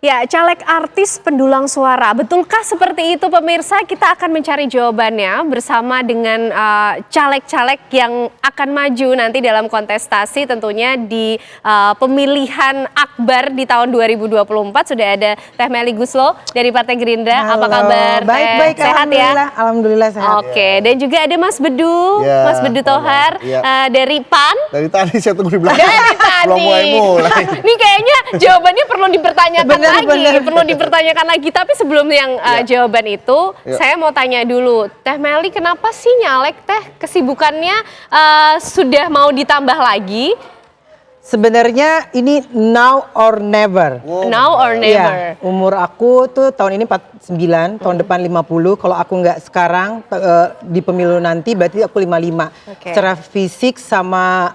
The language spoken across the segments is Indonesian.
Ya, caleg artis pendulang suara. Betulkah seperti itu pemirsa? Kita akan mencari jawabannya bersama dengan caleg-caleg yang akan maju nanti dalam kontestasi tentunya di pemilihan akbar di tahun 2024. Sudah ada Teh Meli Guslo dari Partai Gerindra. Halo. Apa kabar? Baik, sehat ya? Alhamdulillah sehat. Oke, dan juga ada Mas Bedu, Mas Bedu Thohar dari PAN. Dari tadi saya tunggu di belakang. Dari tadi. Belum mulai. Ini kayaknya jawabannya perlu dipertanyakan perlu dipertanyakan lagi. Tapi sebelum yang jawaban itu, saya mau tanya dulu, Teh Meli, kenapa sih nyalek Teh? Kesibukannya sudah mau ditambah lagi? Sebenarnya ini now or never. Now or never. Ya, umur aku tuh tahun ini 49, tahun depan 50. Kalau aku nggak sekarang di pemilu nanti berarti aku 55. Secara fisik sama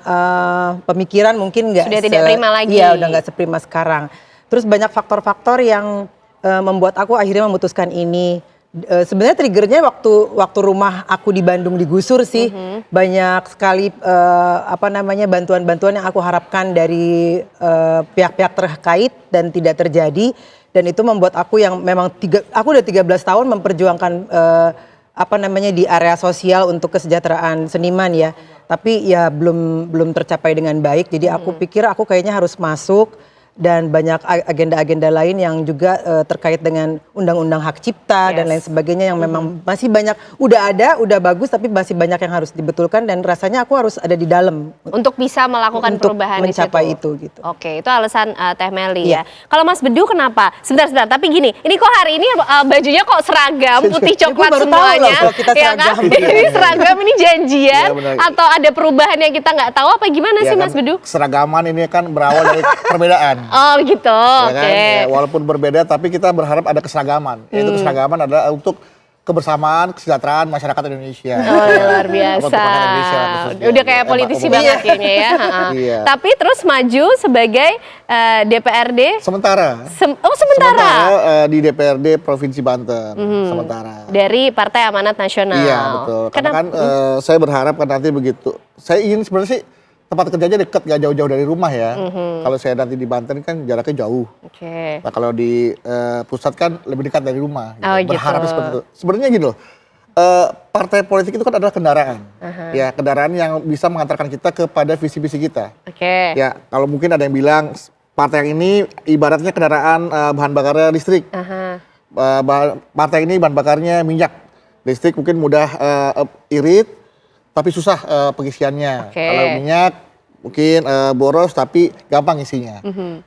pemikiran mungkin nggak sudah tidak prima lagi. Iya, udah nggak seprima sekarang. Terus banyak faktor-faktor yang membuat aku akhirnya memutuskan ini. Sebenarnya triggernya waktu rumah aku di Bandung digusur sih. Banyak sekali bantuan-bantuan yang aku harapkan dari pihak-pihak terkait dan tidak terjadi. Dan itu membuat aku yang memang aku udah 13 tahun memperjuangkan di area sosial untuk kesejahteraan seniman ya. Tapi ya belum tercapai dengan baik. Jadi aku pikir aku kayaknya harus masuk. Dan banyak agenda-agenda lain yang juga terkait dengan undang-undang hak cipta dan lain sebagainya yang memang masih banyak, udah bagus tapi masih banyak yang harus dibetulkan dan rasanya aku harus ada di dalam. Untuk bisa melakukan untuk perubahan mencapai di situ. itu gitu. Oke, itu alasan Teh Meli ya. Kalau Mas Bedu kenapa? Sebentar, tapi gini, ini kok hari ini bajunya kok seragam, putih coklat semuanya. Kita seragam. Kan? Ini seragam, ini janjian atau ada perubahan yang kita nggak tahu apa gimana sih Mas Bedu? Seragaman ini kan berawal dari perbedaan. Oh gitu, ya kan? Walaupun berbeda tapi kita berharap ada keseragaman. Yaitu keseragaman adalah untuk kebersamaan, kesejahteraan masyarakat Indonesia. Oh luar biasa. Udah kayak politisi banget kayaknya ya. Tapi terus maju sebagai DPRD? Sementara. Sementara di DPRD Provinsi Banten. Sementara. Dari Partai Amanat Nasional. Iya betul. Karena kan saya berharap kan nanti begitu. Saya ingin sebenarnya sih tempat kerjanya dekat, gak jauh-jauh dari rumah ya. Kalau saya nanti di Banten kan jaraknya jauh. Nah kalau di pusat kan lebih dekat dari rumah. Gitu. Oh, berharap gitu. seperti itu. Sebenarnya gini loh, partai politik itu kan adalah kendaraan. Ya kendaraan yang bisa mengantarkan kita kepada visi-visi kita. Ya kalau mungkin ada yang bilang partai yang ini ibaratnya kendaraan bahan bakarnya listrik. Partai ini bahan bakarnya minyak. Listrik mungkin mudah irit. Tapi susah pengisiannya. Kalau minyak mungkin boros tapi gampang isinya.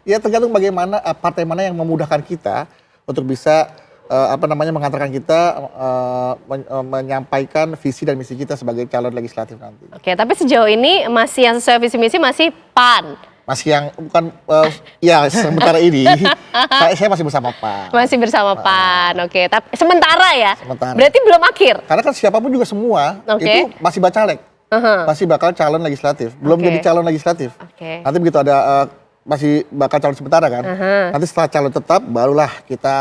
Ya tergantung bagaimana partai mana yang memudahkan kita untuk bisa mengantarkan kita menyampaikan visi dan misi kita sebagai calon legislatif nanti. Tapi sejauh ini masih yang sesuai visi misi masih PAN. Masih yang bukan ya sementara ini saya masih bersama PAN. Masih bersama PAN. Tapi sementara ya. Sementara. Berarti belum akhir. Karena kan siapapun juga semua itu masih bacalek. Masih bakal calon legislatif. Belum jadi calon legislatif. Nanti begitu ada masih bakal calon sementara kan. Nanti setelah calon tetap barulah kita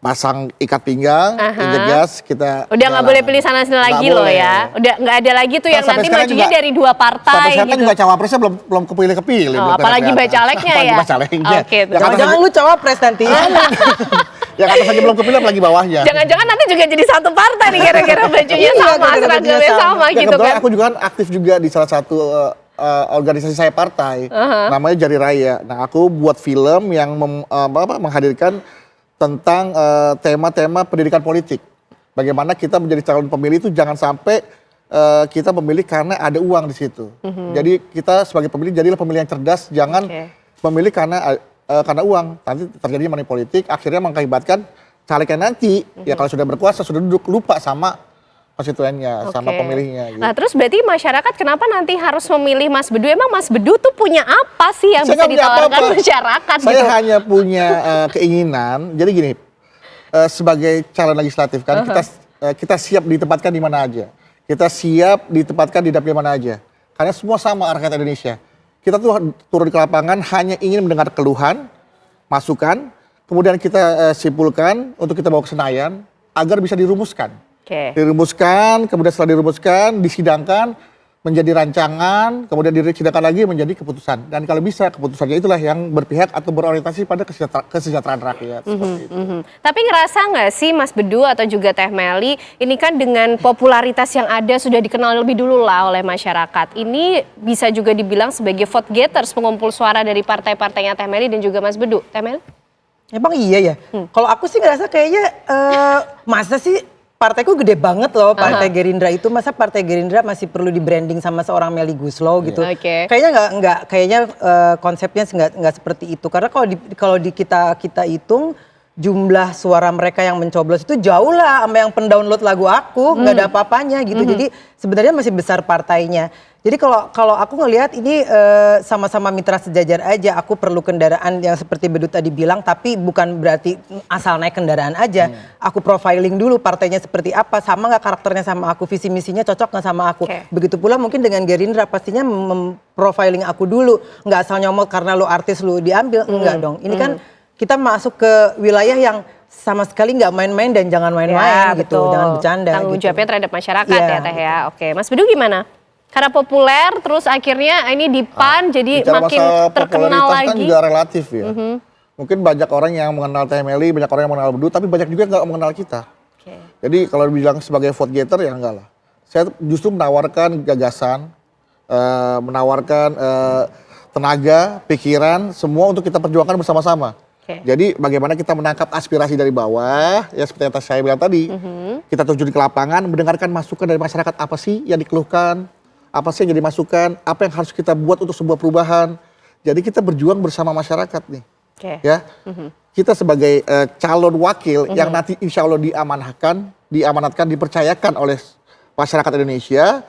pasang ikat pinggang, injek gas, kita udah nggak boleh pilih sana sini lagi loh ya. Udah nggak ada lagi tuh yang nanti majunya juga, dari dua partai. Sampai sekarang juga cawapresnya belum kepilih. Apalagi bacaleknya ya. Jangan lu cawapres nanti. Yang atas saja belum kepilih apalagi bawahnya. Jangan-jangan nanti juga jadi satu partai nih gara-gara bajunya sama, seragamnya sama gitu kan. Aku juga kan aktif juga di salah satu organisasi saya partai, namanya Jari Raya. Nah aku buat film yang menghadirkan tentang tema-tema pendidikan politik. Bagaimana kita menjadi calon pemilih itu jangan sampai kita memilih karena ada uang di situ. Jadi kita sebagai pemilih jadilah pemilih yang cerdas, jangan memilih karena uang. Nanti terjadi money politik, akhirnya mengakibatkan calegnya nanti ya kalau sudah berkuasa sudah duduk lupa sama konstituennya, sama pemilihnya. Gitu. Nah terus berarti masyarakat kenapa nanti harus memilih Mas Bedu? Emang Mas Bedu tuh punya apa sih yang bisa ditawarkan masyarakat? Saya hanya punya keinginan, jadi gini, sebagai calon legislatif kan kita siap ditempatkan di mana aja. Kita siap ditempatkan di dapil mana aja. Karena semua sama rakyat Indonesia. Kita tuh turun ke lapangan hanya ingin mendengar keluhan, masukan, kemudian kita simpulkan untuk kita bawa ke Senayan agar bisa dirumuskan. Dirumuskan, kemudian setelah dirumuskan, disidangkan, menjadi rancangan, kemudian disidangkan lagi menjadi keputusan. Dan kalau bisa keputusannya itulah yang berpihak atau berorientasi pada kesejahteraan rakyat. Seperti itu. Tapi ngerasa nggak sih Mas Bedu atau juga Teh Meli, ini kan dengan popularitas yang ada sudah dikenal lebih dulu lah oleh masyarakat. Ini bisa juga dibilang sebagai vote getters, pengumpul suara dari partai-partainya Teh Meli dan juga Mas Bedu. Teh Meli? Emang iya ya? Kalau aku sih ngerasa kayaknya masa sih partaiku gede banget loh, Partai Gerindra itu, masa Partai Gerindra masih perlu di branding sama seorang Melly Goeslaw gitu. Oke. Kayaknya konsepnya nggak seperti itu. Karena kalau di kita hitung jumlah suara mereka yang mencoblos itu jauh lah sama yang pendownload lagu aku, nggak ada apa-apanya gitu. Jadi sebenarnya masih besar partainya. Jadi kalau aku ngelihat ini sama-sama mitra sejajar aja. Aku perlu kendaraan yang seperti Bedu tadi bilang, tapi bukan berarti asal naik kendaraan aja. Aku profiling dulu partainya seperti apa, sama nggak karakternya sama aku, visi misinya cocok nggak sama aku. Begitu pula mungkin dengan Gerindra, pastinya memprofiling aku dulu. Nggak asal nyomot karena lu artis lu diambil, enggak dong. Ini kan kita masuk ke wilayah yang sama sekali nggak main-main dan jangan main-main gitu, betul. jangan bercanda. Tanggung gitu. jawabnya terhadap masyarakat Iya, ya Teh ya. Oke, Mas Bedu gimana? Karena populer, terus akhirnya ini di PAN jadi Bicara makin masalah terkenal popularitas lagi. kan juga relatif ya. Mungkin banyak orang yang mengenal Teh Meli, banyak orang yang mengenal Bedu, tapi banyak juga yang nggak mengenal kita. Jadi kalau dibilang sebagai vote getter ya enggak lah. Saya justru menawarkan gagasan, menawarkan tenaga, pikiran, semua untuk kita perjuangkan bersama-sama. Jadi bagaimana kita menangkap aspirasi dari bawah, ya seperti yang saya bilang tadi. Kita terjun ke lapangan, mendengarkan masukan dari masyarakat, apa sih yang dikeluhkan, apa sih yang jadi masukan, apa yang harus kita buat untuk sebuah perubahan. Jadi kita berjuang bersama masyarakat nih. Ya, kita sebagai calon wakil yang nanti insya Allah diamanatkan, dipercayakan oleh masyarakat Indonesia,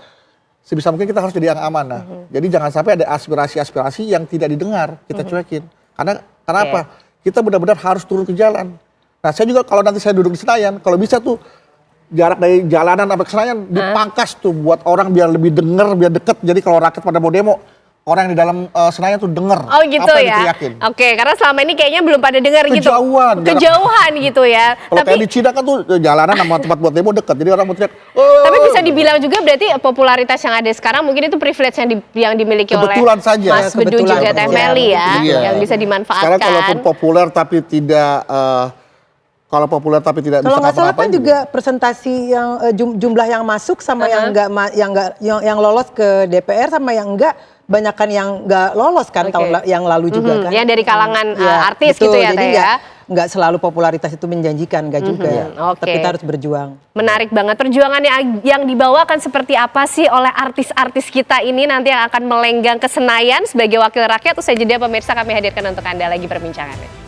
sebisa mungkin kita harus jadi yang amanah. Jadi jangan sampai ada aspirasi-aspirasi yang tidak didengar, kita cuekin. Karena apa? Kita benar-benar harus turun ke jalan. Nah, saya juga kalau nanti saya duduk di Senayan, kalau bisa tuh jarak dari jalanan sampai ke Senayan dipangkas tuh buat orang biar lebih denger, biar deket. Jadi kalau rakyat pada mau demo, orang yang di dalam Senayan tuh denger. Oh gitu apa yang ya. diteriakin. Oke, karena selama ini kayaknya belum pada dengar gitu. Kejauhan gitu ya. Kalau kayak di Cina kan tuh jalanan sama tempat buat demo deket. Jadi orang mau teriak. Tapi bisa dibilang juga berarti popularitas yang ada sekarang mungkin itu privilege yang dimiliki oleh saja. Mas Bedu juga Teh Meli ya, yang bisa dimanfaatkan. Sekarang kalaupun populer tapi tidak kalau populer tapi tidak kalau bisa nggak salah ngapa-ngapain kan juga presentasi yang jumlah yang masuk sama yang lolos ke DPR sama yang enggak, banyakan yang nggak lolos kan tahun yang lalu juga kan. Yang dari kalangan artis betul. gitu ya Jadi Teh ya. Nggak selalu popularitas itu menjanjikan, nggak juga ya. Tapi kita harus berjuang. Menarik banget. Perjuangan yang dibawakan seperti apa sih oleh artis-artis kita ini nanti yang akan melenggang ke Senayan sebagai wakil rakyat. Usai jeda pemirsa kami hadirkan untuk Anda lagi perbincangannya.